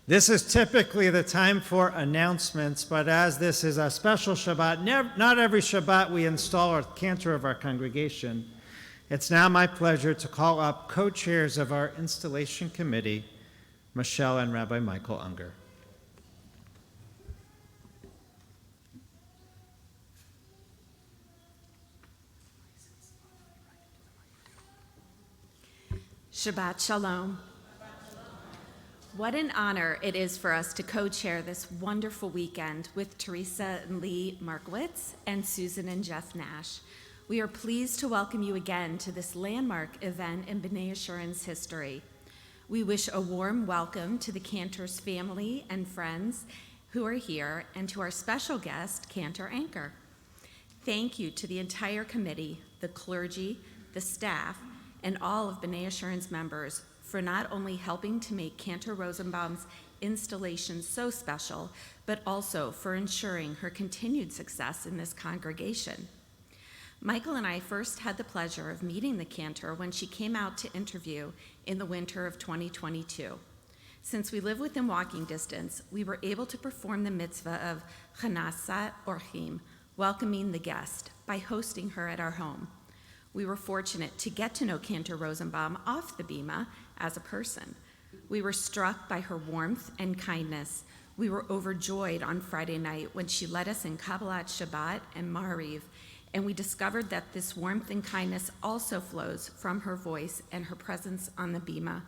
This is typically the time for announcements, but as this is a special Shabbat, not every Shabbat we install a cantor of our congregation. It's now my pleasure to call up co-chairs of our installation committee, Michelle and Rabbi Michael Unger. Shabbat Shalom. What an honor it is for us to co-chair this wonderful weekend with Teresa and Lee Markowitz and Susan and Jeff Nash. We are pleased to welcome you again to this landmark event in B'nai Yeshurun's history. We wish a warm welcome to the Cantor's family and friends who are here and to our special guest, Cantor Anchor. Thank you to the entire committee, the clergy, the staff, and all of B'nai Yeshurun's members for not only helping to make Cantor Rosenbaum's installation so special, but also for ensuring her continued success in this congregation. Michael and I first had the pleasure of meeting the Cantor when she came out to interview in the winter of 2022. Since we live within walking distance, we were able to perform the mitzvah of Chanasat Orchim, welcoming the guest, by hosting her at our home. We were fortunate to get to know Cantor Rosenbaum off the bima as a person. We were struck by her warmth and kindness. We were overjoyed on Friday night when she led us in Kabbalat Shabbat and Ma'ariv, and we discovered that this warmth and kindness also flows from her voice and her presence on the bima.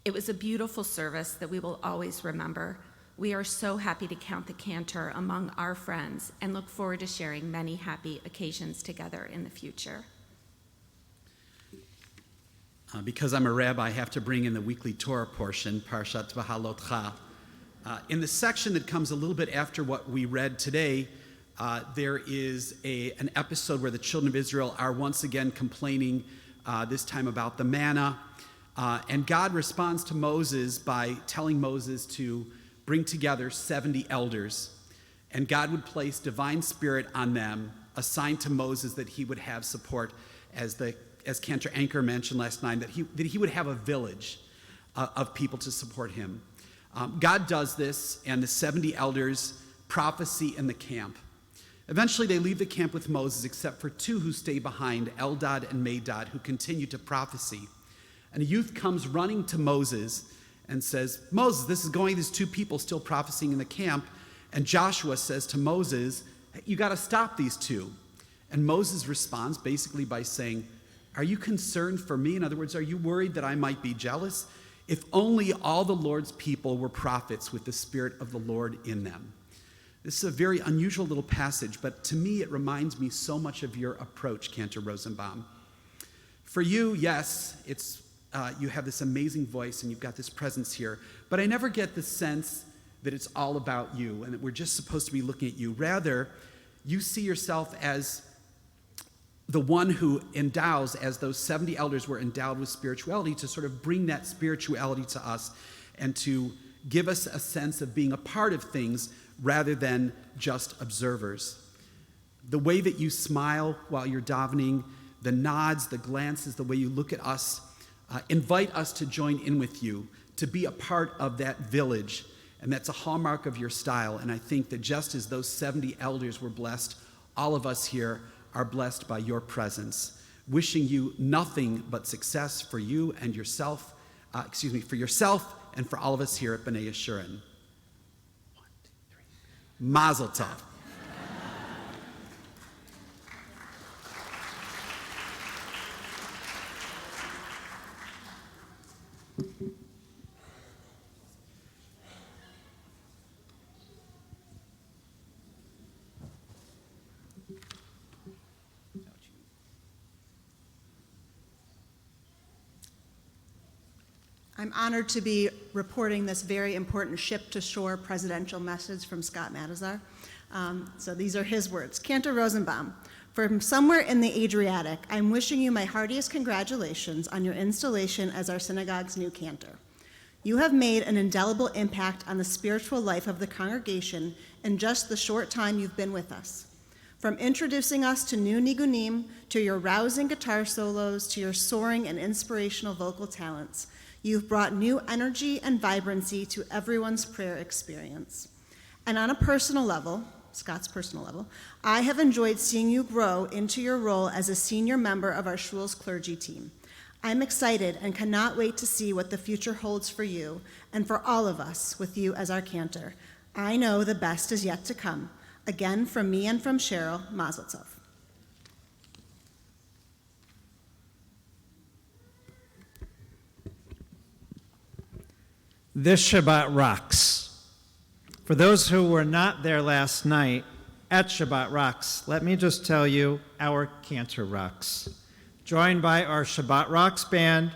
It was a beautiful service that we will always remember. We are so happy to count the Cantor among our friends and look forward to sharing many happy occasions together in the future. Because I'm a rabbi, I have to bring in the weekly Torah portion, Parshat V'halotcha. In the section that comes a little bit after what we read today, there is an episode where the children of Israel are once again complaining, this time about the manna. And God responds to Moses by telling Moses to bring together 70 elders. And God would place divine spirit on them, assigned to Moses that he would have support as Cantor Anchor mentioned last night, that he would have a village of people to support him. God does this, and the 70 elders prophesy in the camp. Eventually, they leave the camp with Moses, except for two who stay behind, Eldad and Medad, who continue to prophesy. And a youth comes running to Moses and says, Moses, these two people still prophesying in the camp. And Joshua says to Moses, hey, you got to stop these two. And Moses responds basically by saying, are you concerned for me? In other words, are you worried that I might be jealous? If only all the Lord's people were prophets with the Spirit of the Lord in them. This is a very unusual little passage, but to me it reminds me so much of your approach, Cantor Rosenbaum. For you, yes, you have this amazing voice and you've got this presence here, but I never get the sense that it's all about you and that we're just supposed to be looking at you. Rather, you see yourself as the one who endows, as those 70 elders were endowed with spirituality, to sort of bring that spirituality to us and to give us a sense of being a part of things rather than just observers. The way that you smile while you're davening, the nods, the glances, the way you look at us, invite us to join in with you, to be a part of that village. And that's a hallmark of your style. And I think that just as those 70 elders were blessed, all of us here are blessed by your presence. Wishing you nothing but success for you and yourself, for yourself and for all of us here at B'nai Yeshurun. 1, 2, 3. Mazel tov. I'm honored to be reporting this very important ship-to-shore presidential message from Scott Matazar. So these are his words. Cantor Rosenbaum, from somewhere in the Adriatic, I'm wishing you my heartiest congratulations on your installation as our synagogue's new cantor. You have made an indelible impact on the spiritual life of the congregation in just the short time you've been with us. From introducing us to new nigunim, to your rousing guitar solos, to your soaring and inspirational vocal talents, You've brought new energy and vibrancy to everyone's prayer experience. And on a personal level, Scott's personal level, I have enjoyed seeing you grow into your role as a senior member of our shul's clergy team. I'm excited and cannot wait to see what the future holds for you and for all of us with you as our cantor. I know the best is yet to come. Again, from me and from Cheryl, Mazel Tov. This Shabbat rocks. For those who were not there last night at Shabbat Rocks, let me just tell you, our Cantor rocks. Joined by our Shabbat Rocks band,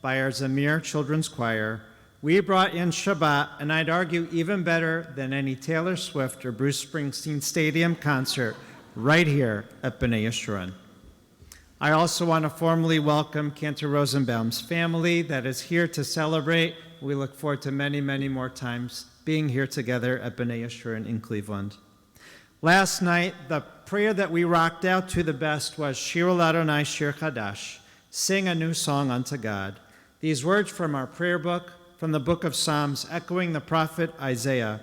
by our Zamir Children's Choir, we brought in Shabbat, and I'd argue even better than any Taylor Swift or Bruce Springsteen stadium concert, right here at B'nai Yeshurun. I also want to formally welcome Cantor Rosenbaum's family that is here to celebrate. We look forward to many, many more times being here together at B'nai Yeshurun in Cleveland. Last night, the prayer that we rocked out to the best was Shir Adonai Shir Chadash, sing a new song unto God. These words from our prayer book, from the book of Psalms, echoing the prophet Isaiah,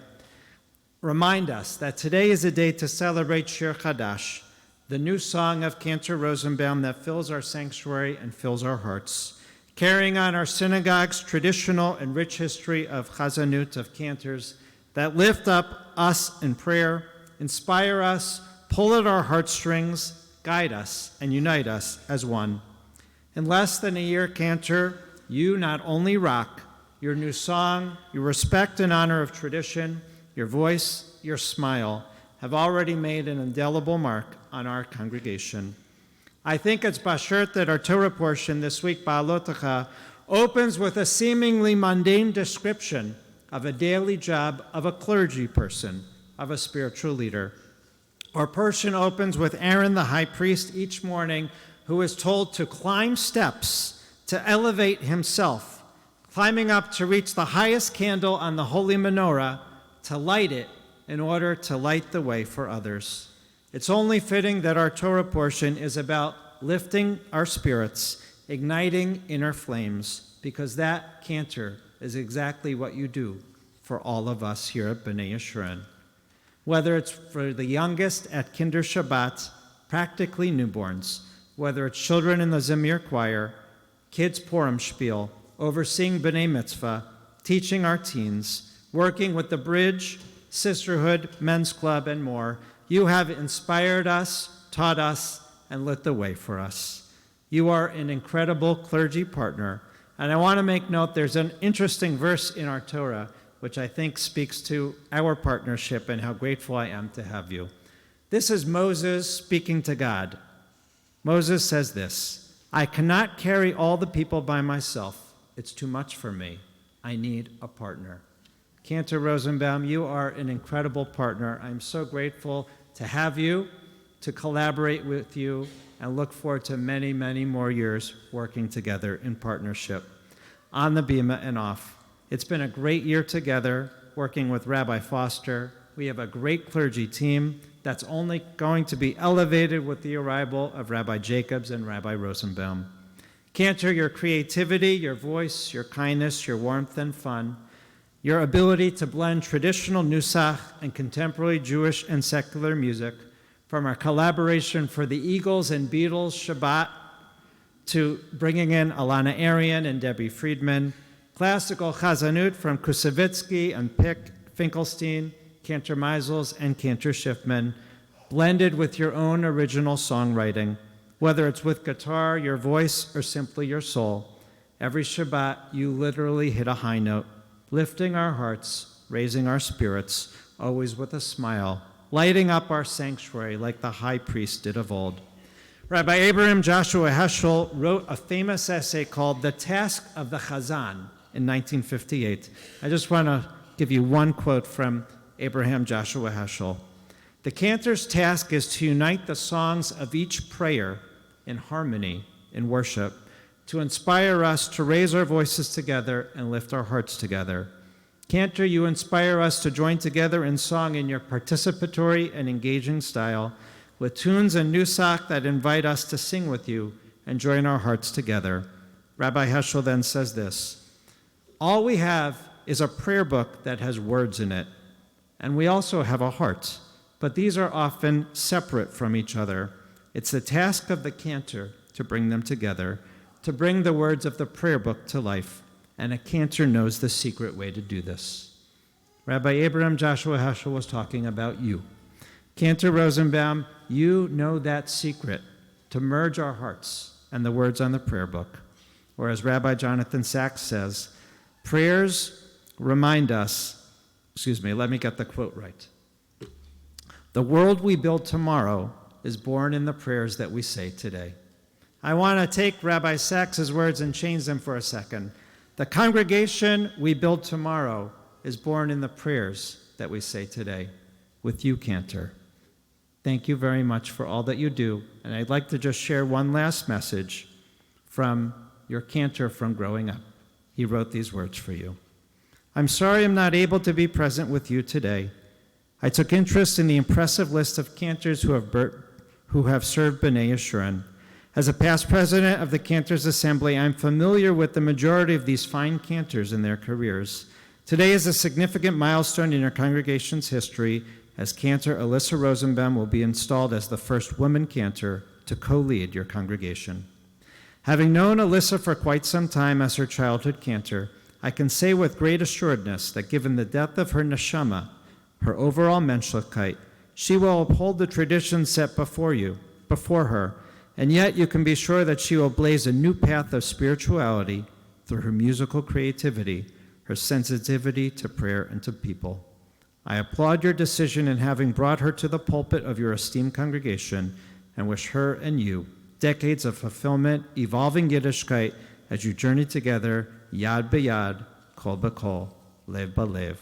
remind us that today is a day to celebrate Shir Chadash, the new song of Cantor Rosenbaum that fills our sanctuary and fills our hearts, carrying on our synagogue's traditional and rich history of chazanut, of cantors, that lift up us in prayer, inspire us, pull at our heartstrings, guide us, and unite us as one. In less than a year, Cantor, you not only rock, your new song, your respect and honor of tradition, your voice, your smile, have already made an indelible mark on our congregation. I think it's bashert that our Torah portion this week, Ba'alotecha, opens with a seemingly mundane description of a daily job of a clergy person, of a spiritual leader. Our portion opens with Aaron the high priest each morning, who is told to climb steps to elevate himself, climbing up to reach the highest candle on the holy menorah, to light it in order to light the way for others. It's only fitting that our Torah portion is about lifting our spirits, igniting inner flames, because that, Cantor, is exactly what you do for all of us here at B'nai Yeshurun. Whether it's for the youngest at Kinder Shabbat, practically newborns, whether it's children in the Zamir choir, kids Purim spiel, overseeing B'nai Mitzvah, teaching our teens, working with the Bridge, Sisterhood, Men's Club, and more, you have inspired us, taught us, and lit the way for us. You are an incredible clergy partner, and I want to make note there's an interesting verse in our Torah which I think speaks to our partnership and how grateful I am to have you. This is Moses speaking to God. Moses says this, I cannot carry all the people by myself. It's too much for me. I need a partner. Cantor Rosenbaum, you are an incredible partner. I'm so grateful to have you, to collaborate with you, and look forward to many, many more years working together in partnership on the Bima and off. It's been a great year together working with Rabbi Foster. We have a great clergy team that's only going to be elevated with the arrival of Rabbi Jacobs and Rabbi Rosenbaum. Cantor, your creativity, your voice, your kindness, your warmth and fun, your ability to blend traditional nusach and contemporary Jewish and secular music, from our collaboration for the Eagles and Beatles Shabbat to bringing in Alana Arian and Debbie Friedman, classical chazanut from Kusevitsky and Pick, Finkelstein, Cantor Meisels, and Cantor Schiffman, blended with your own original songwriting, whether it's with guitar, your voice, or simply your soul. Every Shabbat, you literally hit a high note, lifting our hearts, raising our spirits, always with a smile, lighting up our sanctuary like the high priest did of old. Rabbi Abraham Joshua Heschel wrote a famous essay called The Task of the Chazan in 1958. I just want to give you one quote from Abraham Joshua Heschel. The cantor's task is to unite the songs of each prayer in harmony, in worship, to inspire us to raise our voices together and lift our hearts together. Cantor, you inspire us to join together in song in your participatory and engaging style, with tunes and nusach that invite us to sing with you and join our hearts together. Rabbi Heschel then says this, All we have is a prayer book that has words in it, and we also have a heart, but these are often separate from each other. It's the task of the cantor to bring them together, to bring the words of the prayer book to life, and a cantor knows the secret way to do this. Rabbi Abraham Joshua Heschel was talking about you. Cantor Rosenbaum, you know that secret, to merge our hearts and the words on the prayer book. Or as Rabbi Jonathan Sachs says, prayers remind us, let me get the quote right. The world we build tomorrow is born in the prayers that we say today. I want to take Rabbi Sachs's words and change them for a second. The congregation we build tomorrow is born in the prayers that we say today. With you, Cantor. Thank you very much for all that you do. And I'd like to just share one last message from your cantor from growing up. He wrote these words for you. I'm sorry I'm not able to be present with you today. I took interest in the impressive list of cantors who have served B'nai Yeshurun. As a past president of the Cantors Assembly, I'm familiar with the majority of these fine cantors in their careers. Today is a significant milestone in your congregation's history, as Cantor Alyssa Rosenbaum will be installed as the first woman cantor to co-lead your congregation. Having known Alyssa for quite some time as her childhood cantor, I can say with great assuredness that given the depth of her neshama, her overall menschlichkeit, she will uphold the traditions set before her, and yet you can be sure that she will blaze a new path of spirituality through her musical creativity, her sensitivity to prayer and to people. I applaud your decision in having brought her to the pulpit of your esteemed congregation and wish her and you decades of fulfillment, evolving Yiddishkeit as you journey together, yad b'yad, kol b'kol, lev b'lev.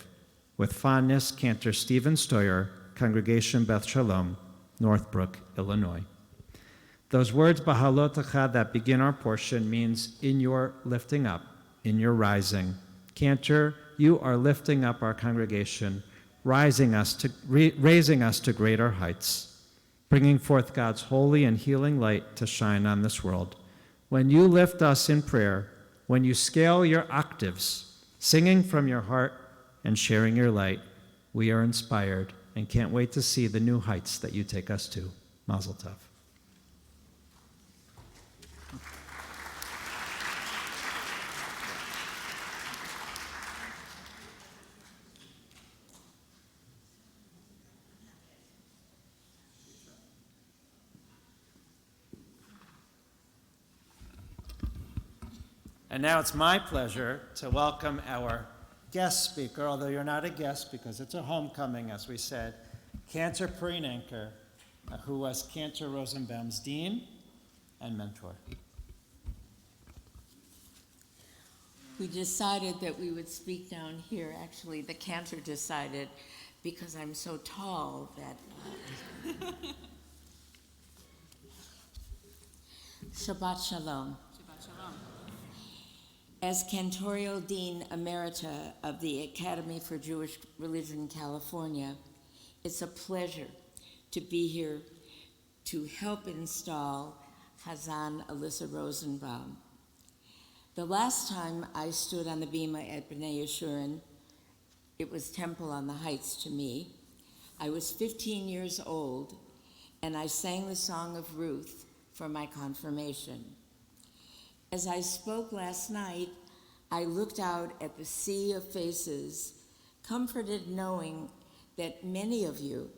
With fondness, Cantor Stephen Stoyer, Congregation Beth Shalom, Northbrook, Illinois. Those words, Bahalotacha, that begin our portion means in your lifting up, in your rising. Cantor, you are lifting up our congregation, raising us to greater heights, bringing forth God's holy and healing light to shine on this world. When you lift us in prayer, when you scale your octaves, singing from your heart and sharing your light, we are inspired and can't wait to see the new heights that you take us to. Mazel tov. And now it's my pleasure to welcome our guest speaker, although you're not a guest because it's a homecoming, as we said, Cantor Preenanker, who was Cantor Rosenbaum's dean and mentor. We decided that we would speak down here. Actually, the cantor decided because I'm so tall that... Shabbat Shalom. As Cantorial Dean Emerita of the Academy for Jewish Religion, California, it's a pleasure to be here to help install Chazan Alyssa Rosenbaum. The last time I stood on the bima at B'nai Yeshurun, it was Temple on the Heights to me. I was 15 years old, and I sang the Song of Ruth for my confirmation. As I spoke last night, I looked out at the sea of faces, comforted knowing that many of you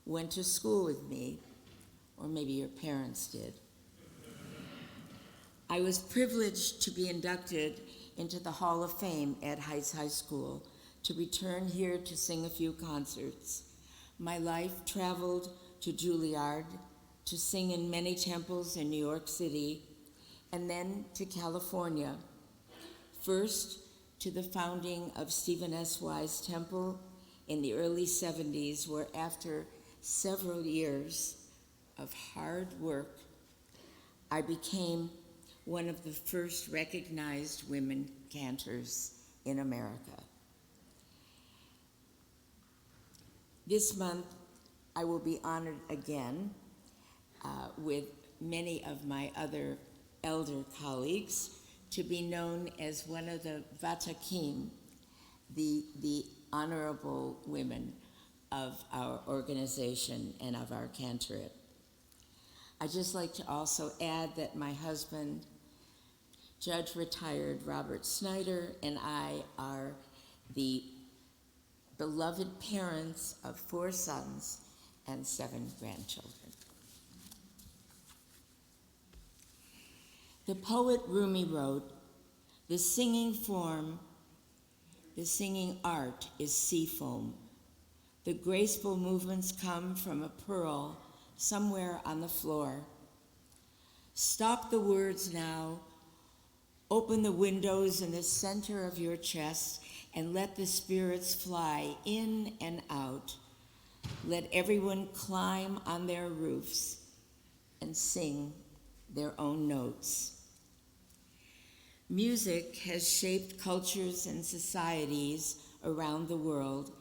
went to school with me, or maybe your parents did. I was privileged to be inducted into the Hall of Fame at Heights High School, to return here to sing a few concerts. My life traveled to Juilliard, to sing in many temples in New York City, and then to California, first to the founding of Stephen S. Wise Temple in the early 70s, where after several years of hard work, I became one of the first recognized women cantors in America. This month, I will be honored again with many of my other elder colleagues to be known as one of the Vatakim, the honorable women of our organization and of our cantorate. I'd just like to also add that my husband, Judge retired Robert Snyder, and I are the beloved parents of 4 sons and 7 grandchildren. The poet Rumi wrote, "The singing form, the singing art is sea foam. The graceful movements come from a pearl somewhere on the floor. Stop the words now, open the windows in the center of your chest, and let the spirits fly in and out. Let everyone climb on their roofs and sing their own notes." Music has shaped cultures and societies around the world,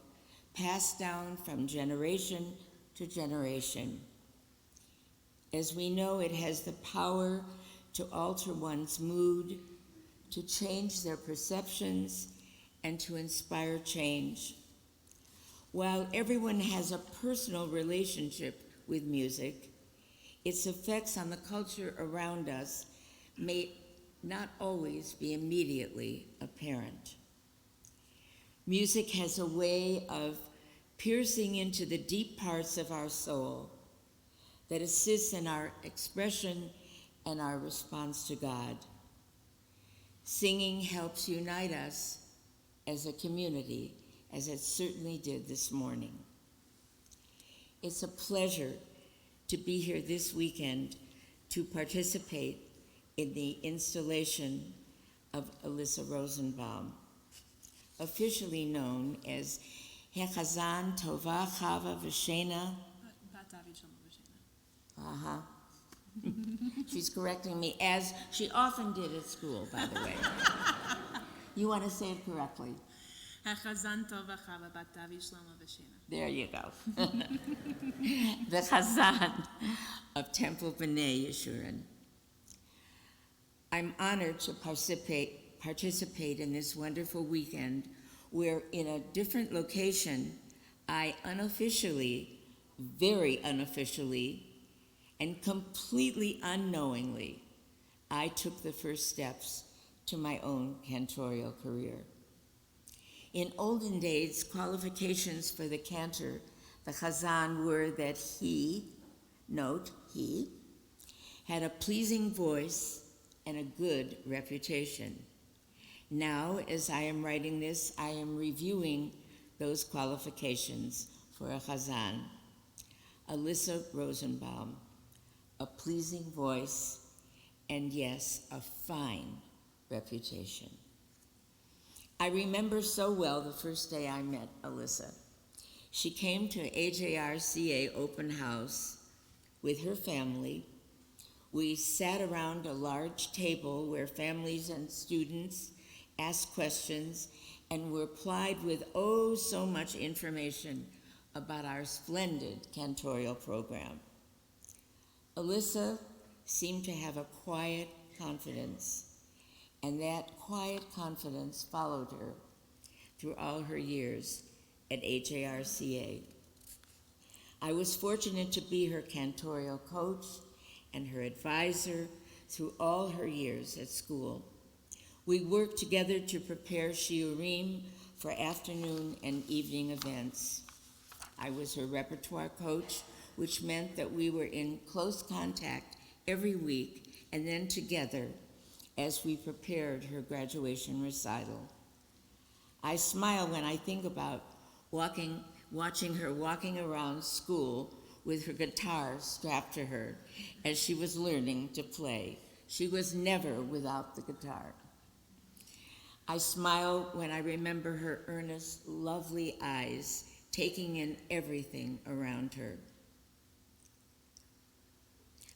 passed down from generation to generation. As we know, it has the power to alter one's mood, to change their perceptions, and to inspire change. While everyone has a personal relationship with music, its effects on the culture around us may not always be immediately apparent. Music has a way of piercing into the deep parts of our soul that assists in our expression and our response to God. Singing helps unite us as a community, as it certainly did this morning. It's a pleasure to be here this weekend to participate in the installation of Alyssa Rosenbaum, officially known as Hechazan Tova Chava V'Shena. She's correcting me, as she often did at school, by the way. You want to say it correctly? There you go. The Chazan of Temple B'nai Yeshurun. I'm honored to participate in this wonderful weekend where, in a different location, I unofficially, very unofficially, and completely unknowingly, I took the first steps to my own cantorial career. In olden days, qualifications for the cantor, the chazan, were that he, note, he, had a pleasing voice and a good reputation. Now, as I am writing this, I am reviewing those qualifications for a chazan. Alyssa Rosenbaum, a pleasing voice, and yes, a fine reputation. I remember so well the first day I met Alyssa. She came to AJRCA open house with her family. We sat around a large table where families and students asked questions and were plied with oh so much information about our splendid cantorial program. Alyssa seemed to have a quiet confidence, and that quiet confidence followed her through all her years at HARCA. I was fortunate to be her cantorial coach and her advisor through all her years at school. We worked together to prepare shiurim for afternoon and evening events. I was her repertoire coach, which meant that we were in close contact every week and then together as we prepared her graduation recital. I smile when I think about watching her walking around school with her guitar strapped to her as she was learning to play. She was never without the guitar. I smile when I remember her earnest, lovely eyes taking in everything around her.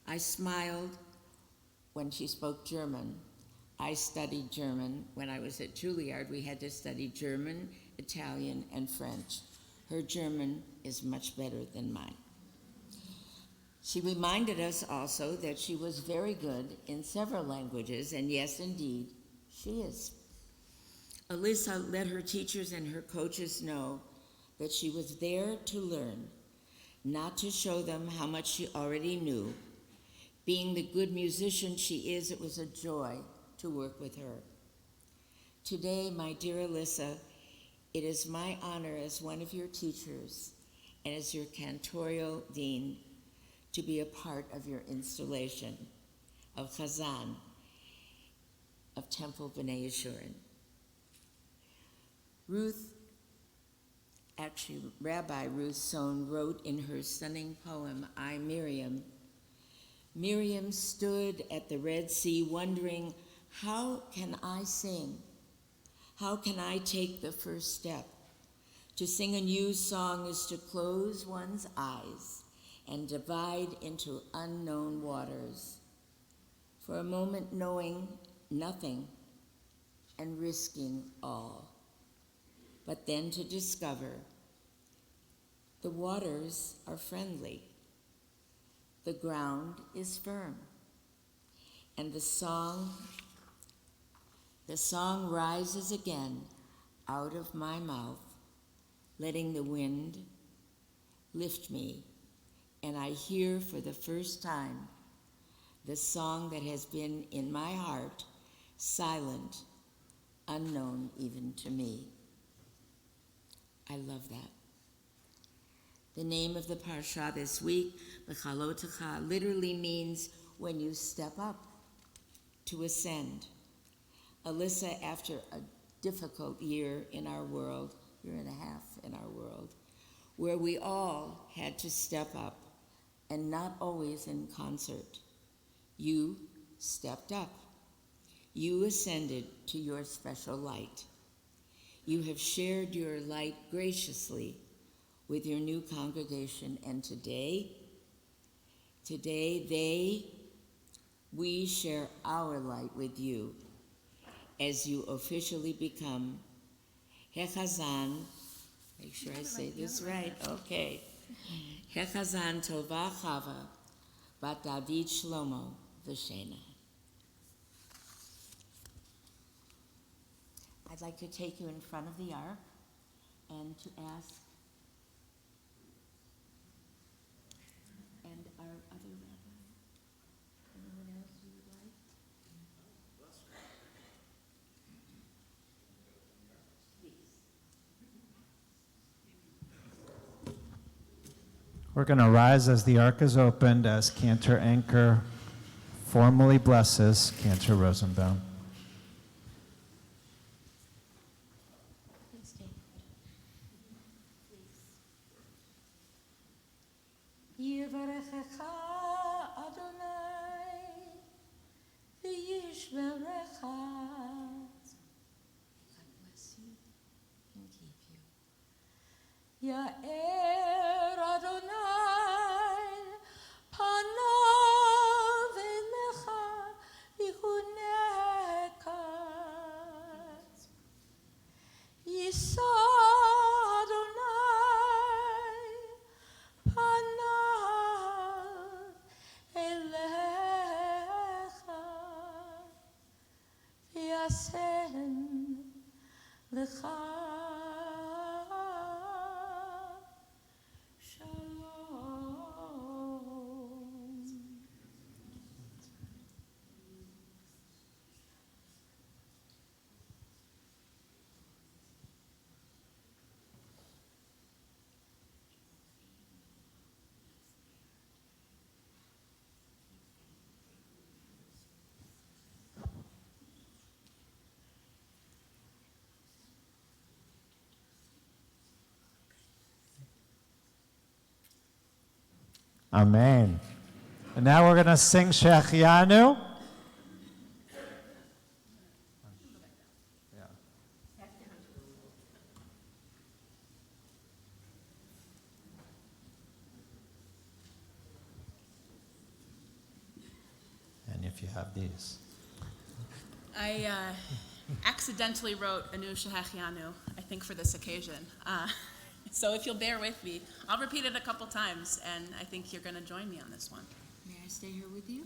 I smiled when she spoke German. I studied German. When I was at Juilliard, we had to study German, Italian, and French. Her German is much better than mine. She reminded us also that she was very good in several languages, and yes, indeed, She is. Alyssa let her teachers and her coaches know that she was there to learn, not to show them how much she already knew. Being the good musician she is, it was a joy to work with her. Today, my dear Alyssa, it is my honor as one of your teachers and as your cantorial dean to be a part of your installation of Chazan of Temple B'nai Yeshurun. Rabbi Ruth Sohn wrote in her stunning poem, I, Miriam, Miriam stood at the Red Sea wondering, how can I sing? How can I take the first step? To sing a new song is to close one's eyes and divide into unknown waters. For a moment knowing nothing and risking all. But then to discover the waters are friendly, the ground is firm, and the song rises again out of my mouth, letting the wind lift me, and I hear for the first time the song that has been in my heart, silent, unknown even to me. I love that. The name of the parsha this week, B'chalotecha, literally means when you step up, to ascend. Alyssa, after a difficult year in our world, year and a half in our world, where we all had to step up, and not always in concert, you stepped up. You ascended to your special light. You have shared your light graciously with your new congregation, and today we share our light with you as you officially become Hechazan, make sure I say this right, okay. Hechazan Tova Chava Bat David Shlomo V'Shena. I'd like to take you in front of the ark and to ask, and our other rabbi, anyone else you would like? We're going to rise as the ark is opened, as Cantor Anchor formally blesses Cantor Rosenbaum. Please take it. Please. Yivarechecha Adonai v'yishmerecha. God bless you and keep you. Ya'er Adonai panav elecha v'yihuneka. Yisa Adonai panav elecha v'yasen lecha shalom. Amen. And now we're going to sing Shechianu. And if you have these. I accidentally wrote a new Shehechianu, I think, for this occasion. So if you'll bear with me, I'll repeat it a couple times, and I think you're going to join me on this one. May I stay here with you?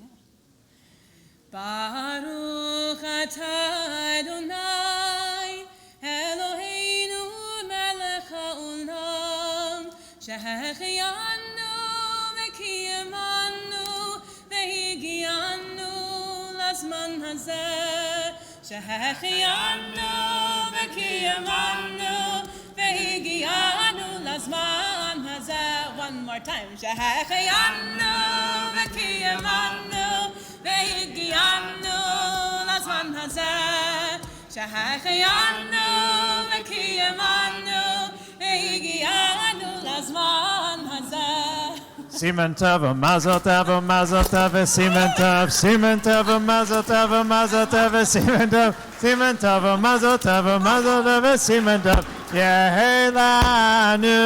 Baruch atah Adonai, Eloheinu melech haolam, shehechianu v'kiyamanu v'higianu lazman hazeh, shehechianu v'kiyamanu v'higianu lazman hazeh. One more time. Shehechianu v'kiyamanu v'higianu lazman hazeh, shehechianu v'kiyamanu v'higianu lazman hazeh. Siman tov, mazel tov, mazel tov, siman tov, siman tov, mazel tov, mazel tov, siman tov, siman tov, mazel tov, mazel tov, siman tov. Yehelanu,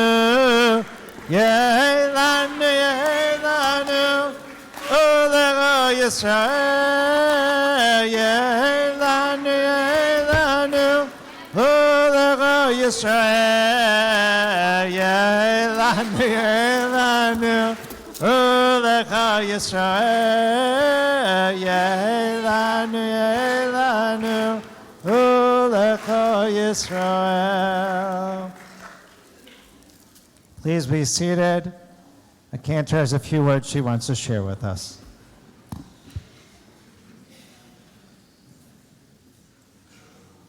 Yehelanu, Yehelanu, Olego Yisrael, Yehelanu, Yehelanu, Olego Yisrael, Yehelanu, Yehelanu, Olego Yisrael, Yehelanu, Yehelanu, Olego Yisrael. Please be seated. The cantor has a few words she wants to share with us.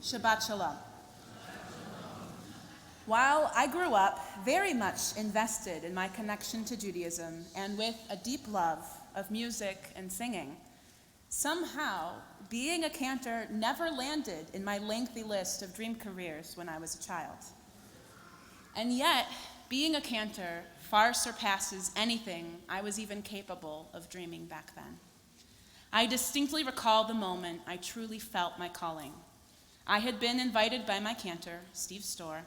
Shabbat Shalom. While I grew up very much invested in my connection to Judaism and with a deep love of music and singing, somehow being a cantor never landed in my lengthy list of dream careers when I was a child. And yet, being a cantor far surpasses anything I was even capable of dreaming back then. I distinctly recall the moment I truly felt my calling. I had been invited by my cantor, Steve Storr,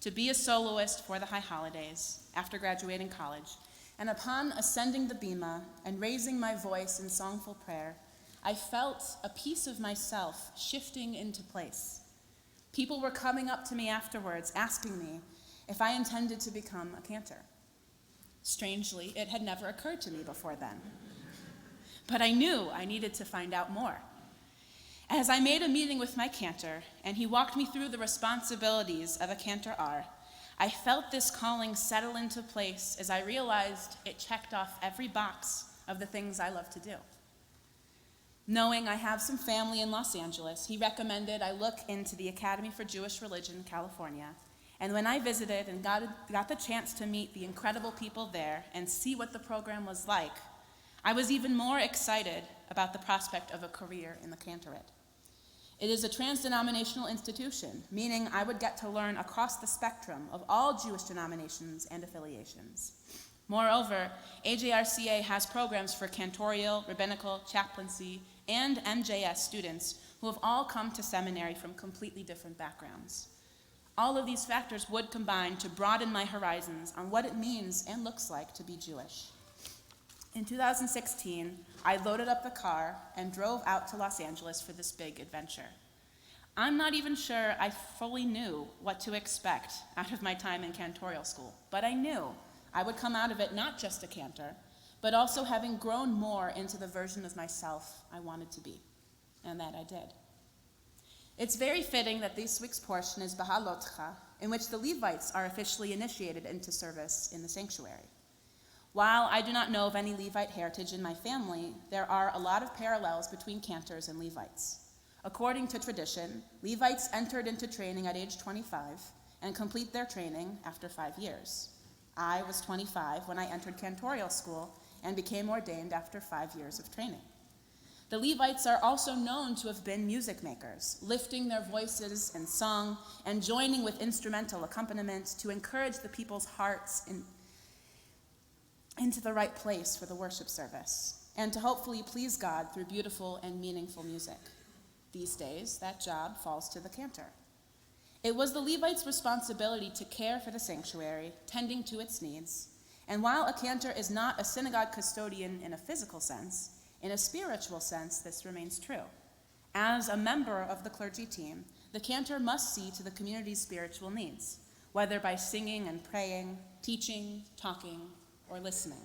to be a soloist for the High Holidays after graduating college, and upon ascending the bima and raising my voice in songful prayer, I felt a piece of myself shifting into place. People were coming up to me afterwards, asking me if I intended to become a cantor. Strangely, it had never occurred to me before then. But I knew I needed to find out more. As I made a meeting with my cantor, and he walked me through the responsibilities of a cantor R, I felt this calling settle into place as I realized it checked off every box of the things I love to do. Knowing I have some family in Los Angeles, he recommended I look into the Academy for Jewish Religion in California. And when I visited and got the chance to meet the incredible people there and see what the program was like, I was even more excited about the prospect of a career in the cantorate. It is a trans-denominational institution, meaning I would get to learn across the spectrum of all Jewish denominations and affiliations. Moreover, AJRCA has programs for cantorial, rabbinical, chaplaincy, and MJS students who have all come to seminary from completely different backgrounds. All of these factors would combine to broaden my horizons on what it means and looks like to be Jewish. In 2016, I loaded up the car and drove out to Los Angeles for this big adventure. I'm not even sure I fully knew what to expect out of my time in cantorial school, but I knew I would come out of it not just a cantor, but also having grown more into the version of myself I wanted to be, and that I did. It's very fitting that this week's portion is Bahalotcha, in which the Levites are officially initiated into service in the sanctuary. While I do not know of any Levite heritage in my family, there are a lot of parallels between cantors and Levites. According to tradition, Levites entered into training at age 25 and complete their training after 5 years. I was 25 when I entered cantorial school and became ordained after 5 years of training. The Levites are also known to have been music makers, lifting their voices in song and joining with instrumental accompaniment to encourage the people's hearts into the right place for the worship service, and to hopefully please God through beautiful and meaningful music. These days, that job falls to the cantor. It was the Levites' responsibility to care for the sanctuary, tending to its needs, and while a cantor is not a synagogue custodian in a physical sense, in a spiritual sense, this remains true. As a member of the clergy team, the cantor must see to the community's spiritual needs, whether by singing and praying, teaching, talking, or listening.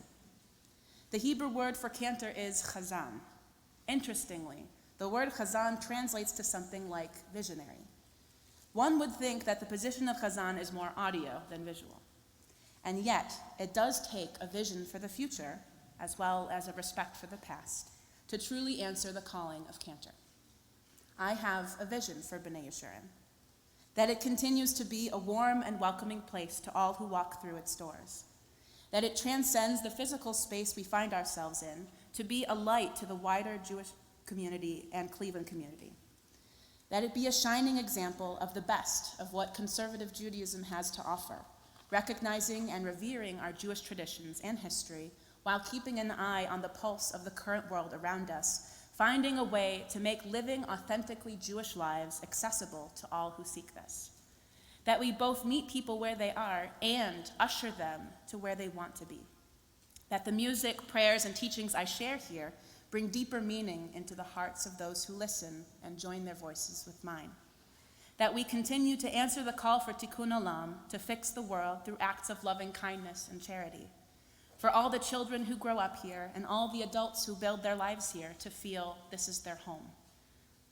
The Hebrew word for cantor is chazan, Interestingly, the word chazan translates to something like visionary. One would think that the position of chazan is more audio than visual. And yet, it does take a vision for the future, as well as a respect for the past, to truly answer the calling of Cantor. I have a vision for B'nai Yeshurun, that it continues to be a warm and welcoming place to all who walk through its doors, that it transcends the physical space we find ourselves in to be a light to the wider Jewish community and Cleveland community, that it be a shining example of the best of what conservative Judaism has to offer, recognizing and revering our Jewish traditions and history while keeping an eye on the pulse of the current world around us, finding a way to make living authentically Jewish lives accessible to all who seek this. That we both meet people where they are and usher them to where they want to be. That the music, prayers, and teachings I share here bring deeper meaning into the hearts of those who listen and join their voices with mine. That we continue to answer the call for tikkun olam, to fix the world through acts of loving kindness and charity. For all the children who grow up here and all the adults who build their lives here to feel this is their home.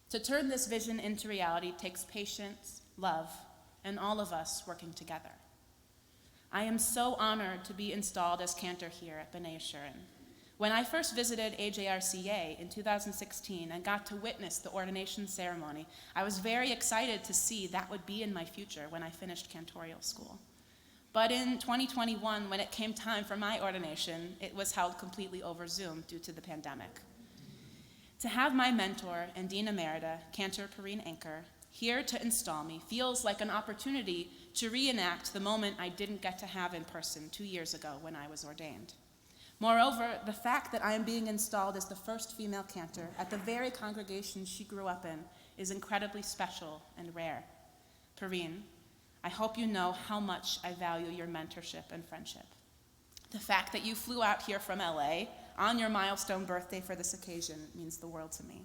To turn this vision into reality takes patience, love, and all of us working together. I am so honored to be installed as Cantor here at B'nai Yeshurun. When I first visited AJRCA in 2016 and got to witness the ordination ceremony, I was very excited to see that would be in my future when I finished cantorial school. But in 2021, when it came time for my ordination, it was held completely over Zoom due to the pandemic. To have my mentor and Dean Emerita, Cantor Perrine Anker, here to install me feels like an opportunity to reenact the moment I didn't get to have in person 2 years ago when I was ordained. Moreover, the fact that I am being installed as the first female cantor at the very congregation she grew up in is incredibly special and rare. Perrine, I hope you know how much I value your mentorship and friendship. The fact that you flew out here from LA on your milestone birthday for this occasion means the world to me.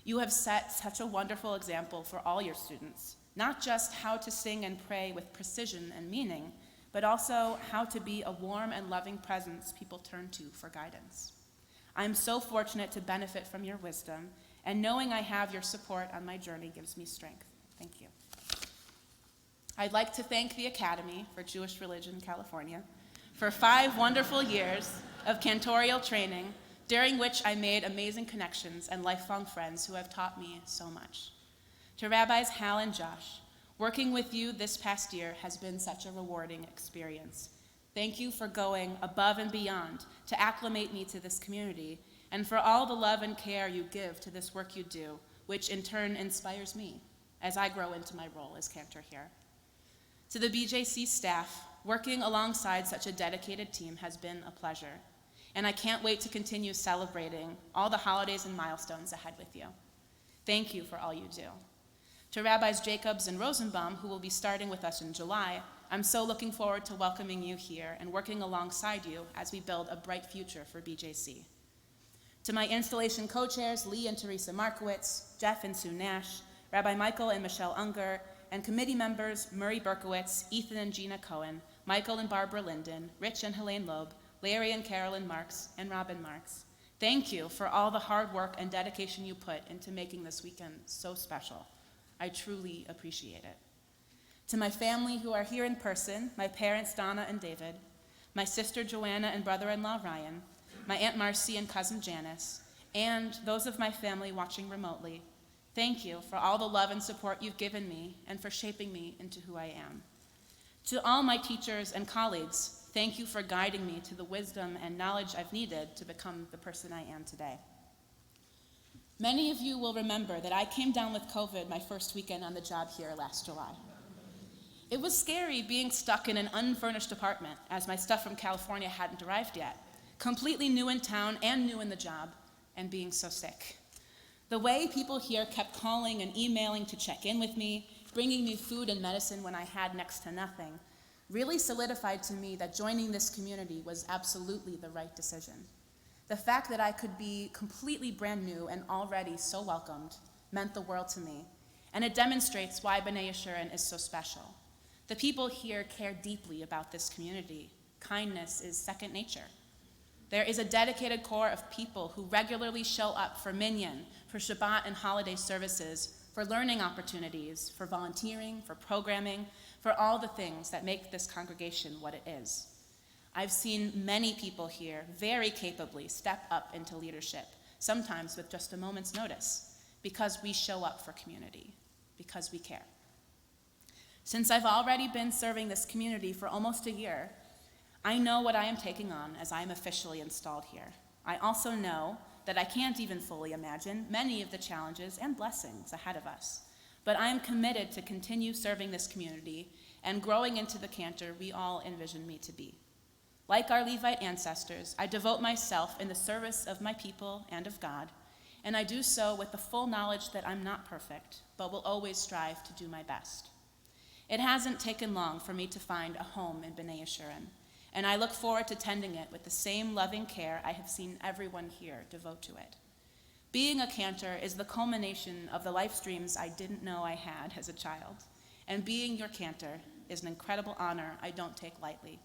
You have set such a wonderful example for all your students, not just how to sing and pray with precision and meaning, but also how to be a warm and loving presence people turn to for guidance. I am so fortunate to benefit from your wisdom, and knowing I have your support on my journey gives me strength. Thank you. I'd like to thank the Academy for Jewish Religion, California, for 5 wonderful years of cantorial training, during which I made amazing connections and lifelong friends who have taught me so much. To Rabbis Hal and Josh, working with you this past year has been such a rewarding experience. Thank you for going above and beyond to acclimate me to this community, and for all the love and care you give to this work you do, which in turn inspires me as I grow into my role as cantor here. To the BJC staff, working alongside such a dedicated team has been a pleasure, and I can't wait to continue celebrating all the holidays and milestones ahead with you. Thank you for all you do. To Rabbis Jacobs and Rosenbaum, who will be starting with us in July, I'm so looking forward to welcoming you here and working alongside you as we build a bright future for BJC. To my installation co-chairs, Lee and Teresa Markowitz, Jeff and Sue Nash, Rabbi Michael and Michelle Unger, and committee members Murray Berkowitz, Ethan and Gina Cohen, Michael and Barbara Linden, Rich and Helene Loeb, Larry and Carolyn Marks, and Robin Marks. Thank you for all the hard work and dedication you put into making this weekend so special. I truly appreciate it. To my family who are here in person, my parents Donna and David, my sister Joanna and brother-in-law Ryan, my Aunt Marcy and cousin Janice, and those of my family watching remotely, thank you for all the love and support you've given me and for shaping me into who I am. To all my teachers and colleagues, thank you for guiding me to the wisdom and knowledge I've needed to become the person I am today. Many of you will remember that I came down with COVID my first weekend on the job here last July. It was scary being stuck in an unfurnished apartment as my stuff from California hadn't arrived yet, completely new in town and new in the job, and being so sick. The way people here kept calling and emailing to check in with me, bringing me food and medicine when I had next to nothing, really solidified to me that joining this community was absolutely the right decision. The fact that I could be completely brand new and already so welcomed meant the world to me, and it demonstrates why B'nai Yeshurun is so special. The people here care deeply about this community. Kindness is second nature. There is a dedicated core of people who regularly show up for Minyan, for Shabbat and holiday services, for learning opportunities, for volunteering, for programming, for all the things that make this congregation what it is. I've seen many people here very capably step up into leadership, sometimes with just a moment's notice, because we show up for community, because we care. Since I've already been serving this community for almost a year, I know what I am taking on as I am officially installed here. I also know that I can't even fully imagine many of the challenges and blessings ahead of us, but I am committed to continue serving this community and growing into the Cantor we all envision me to be. Like our Levite ancestors, I devote myself in the service of my people and of God, and I do so with the full knowledge that I'm not perfect, but will always strive to do my best. It hasn't taken long for me to find a home in B'nai Yeshurun, and I look forward to tending it with the same loving care I have seen everyone here devote to it. Being a Cantor is the culmination of the life streams I didn't know I had as a child, and being your Cantor is an incredible honor I don't take lightly.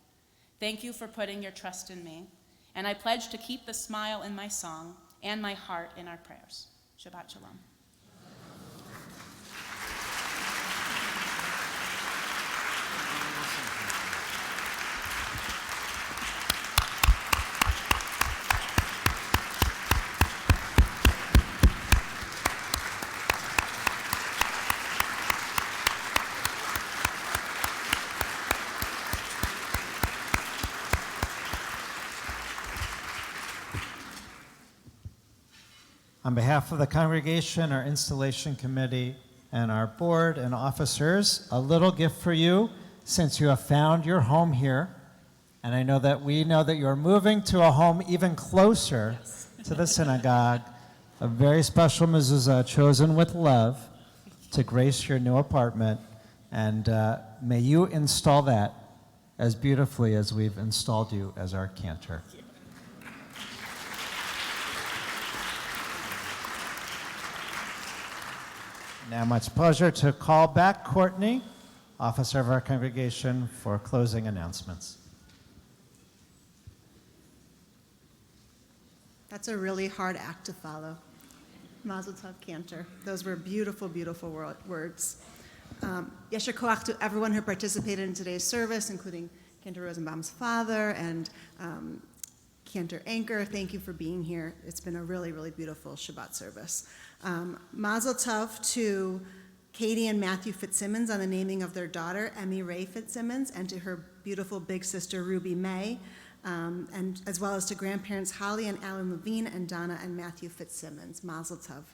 Thank you for putting your trust in me, and I pledge to keep the smile in my song and my heart in our prayers. Shabbat Shalom. On behalf of the congregation, our installation committee, and our board and officers, a little gift for you since you have found your home here. And I know that we know that you're moving to a home even closer to the synagogue, a very special mezuzah chosen with love to grace your new apartment. And may you install that as beautifully as we've installed you as our Cantor. Now, much pleasure to call back Courtney, officer of our congregation, for closing announcements. That's a really hard act to follow. Mazel tov, Cantor. Those were beautiful, beautiful words. Yesher koach to everyone who participated in today's service, including Cantor Rosenbaum's father and Cantor Anchor. Thank you for being here. It's been a really, really beautiful Shabbat service. Mazel tov to Katie and Matthew Fitzsimmons on the naming of their daughter, Emmy Ray Fitzsimmons, and to her beautiful big sister, Ruby May, and as well as to grandparents Holly and Alan Levine and Donna and Matthew Fitzsimmons. Mazel tov.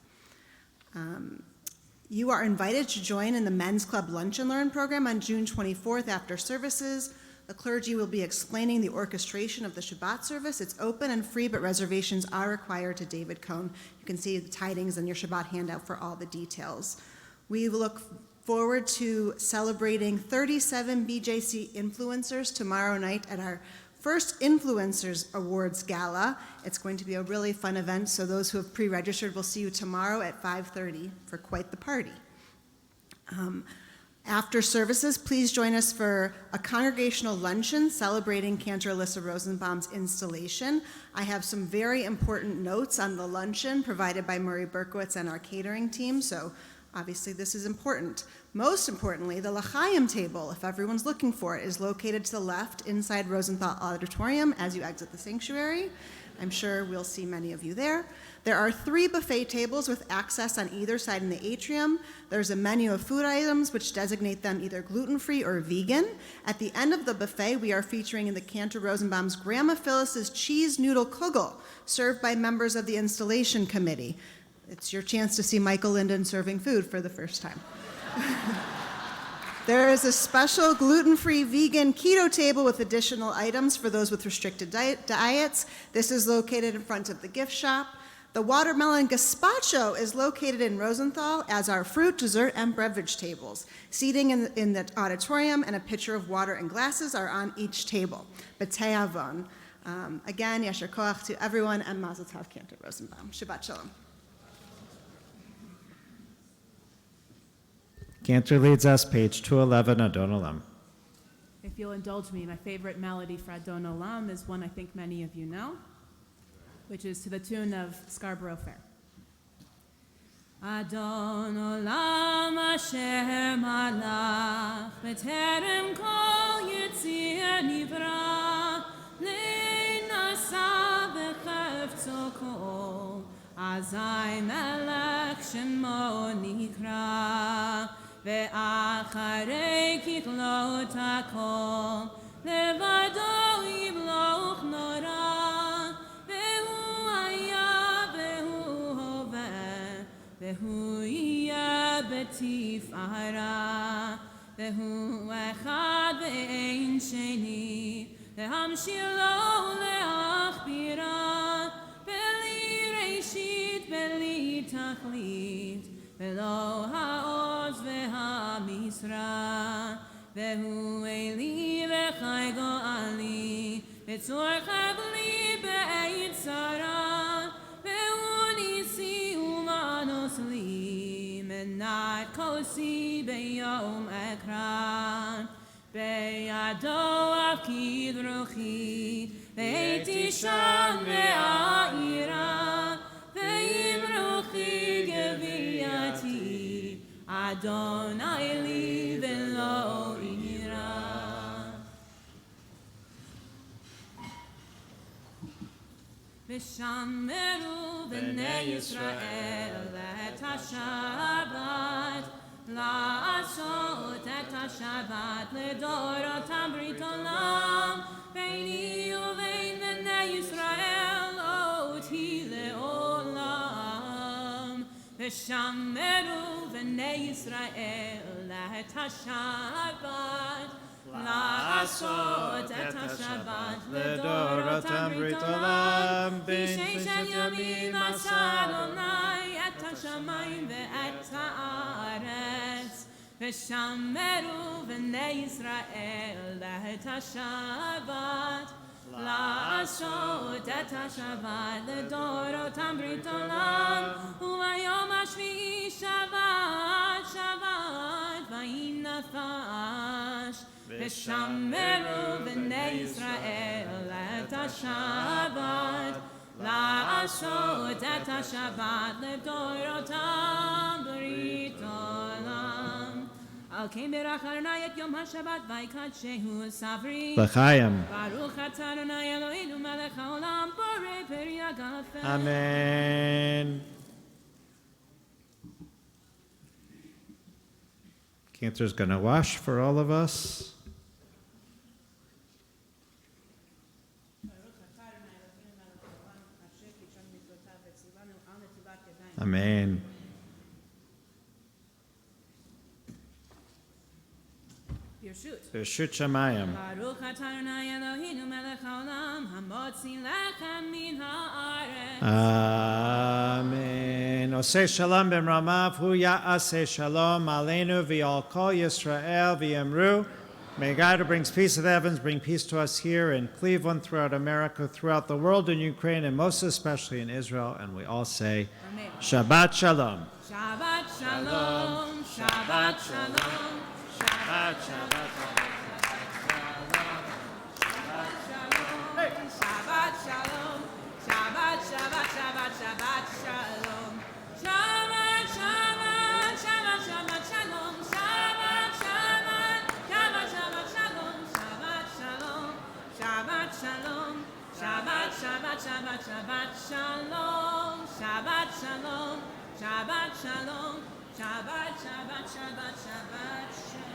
You are invited to join in the Men's Club Lunch and Learn program on June 24th after services. The clergy will be explaining the orchestration of the Shabbat service. It's open and free, but reservations are required to David Cohn. You can see the tidings in your Shabbat handout for all the details. We look forward to celebrating 37 BJC influencers tomorrow night at our first Influencers Awards Gala. It's going to be a really fun event, so those who have pre-registered will see you tomorrow at 5:30 for quite the party. After services, please join us for a congregational luncheon celebrating Cantor Alyssa Rosenbaum's installation. I have some very important notes on the luncheon provided by Murray Berkowitz and our catering team, so obviously this is important. Most importantly, the L'chaim table, if everyone's looking for it, is located to the left inside Rosenthal Auditorium as you exit the sanctuary. I'm sure we'll see many of you there. There are 3 buffet tables with access on either side in the atrium. There's a menu of food items which designate them either gluten-free or vegan. At the end of the buffet, we are featuring in the Cantor Rosenbaum's Grandma Phyllis's cheese noodle kugel, served by members of the installation committee. It's your chance to see Michael Linden serving food for the first time. There is a special gluten-free vegan keto table with additional items for those with restricted diets. This is located in front of the gift shop. The watermelon gazpacho is located in Rosenthal, as are fruit, dessert, and beverage tables. Seating in the auditorium and a pitcher of water and glasses are on each table. B'tei avon. Again, yesher koach to everyone, and mazel tov, Cantor Rosenbaum. Shabbat shalom. Cantor leads us, page 211, Adon Olam. If you'll indulge me, my favorite melody for Adon Olam is one I think many of you know. which is to the tune of Scarborough Fair. Adon olam asher malach b'terem kol yitzir nivra le'nasa b'chefetzo kol azai melech shemo nikra ve'acharei kichlot hakol levado yimloch nora ve'hu haya ve'hu hoveh ve'hu yeh b'tifara ve'hu echad ve'ein sheni lehamshir lo leachbira beli reishit beli tachlit velo ha'oz ve'hamisra ve'hu eli v'chai go'ali v'tzor chavli be'eit sara ve'hu nisi umanos li menat kosi be'yom ekran be'yado avkid ruchi ve'eti sham ve'a'ira ve'im ruchi geviyati Adonai li ve'lo ira V'shameru b'nei Yisrael et ha-Shabbat la'asot et ha-Shabbat le'dorotam brit olam beini uvein b'nei Yisrael oti le'olam V'shameru b'nei Yisrael et ha-Shabbat la'asot et ha-Shabbat le'dorotam brit olam b'sheish yamim asa Adonai et ha-shamayim ve'et ha'aretz V'shameru b'nei Yisrael et ha-Shabbat la'asot et ha-Shabbat le'dorotam brit olam u'bayom hashvi'i Shabbat Shabbat vayinafash V'shameru b'nei Yisrael et ha-Shabbat la'asot et ha-Shabbat le'dorotam brit olam Al kein berach Adonai et yom ha-Shabbat vaykadshehu savri L'chaim. Baruch atah Adonai Eloheinu melech haolam borei peri hagafen Amen. Cantor's going to wash for all of us. Amen. Birshut Bereshut Shamayim. Baruch atah Adonai Eloheinu melech haolam hamotzi lechem min haaretz Amen. Oseh shalom b'mramav hu ya'aseh shalom aleinu v'al kol Yisrael v'yemru. May God who brings peace to the heavens bring peace to us here in Cleveland, throughout America, throughout the world, in Ukraine, and most especially in Israel. And we all say, Amen. Shabbat Shalom. Shabbat shalom Shabbat shalom Shabbat shalom Shabbat shalom Shabbat Shabbat Shabbat Shabbat shalom Shabbat Shabbat Shabbat Shabbat shalom Shabbat Shabbat Shabbat Shabbat shalom Shabbat shalom Shabbat shalom Shabbat Shabbat Shabbat Shabbat shalom Shabbat shalom Shabbat shalom Shabbat Shabbat Shabbat Shabbat shalom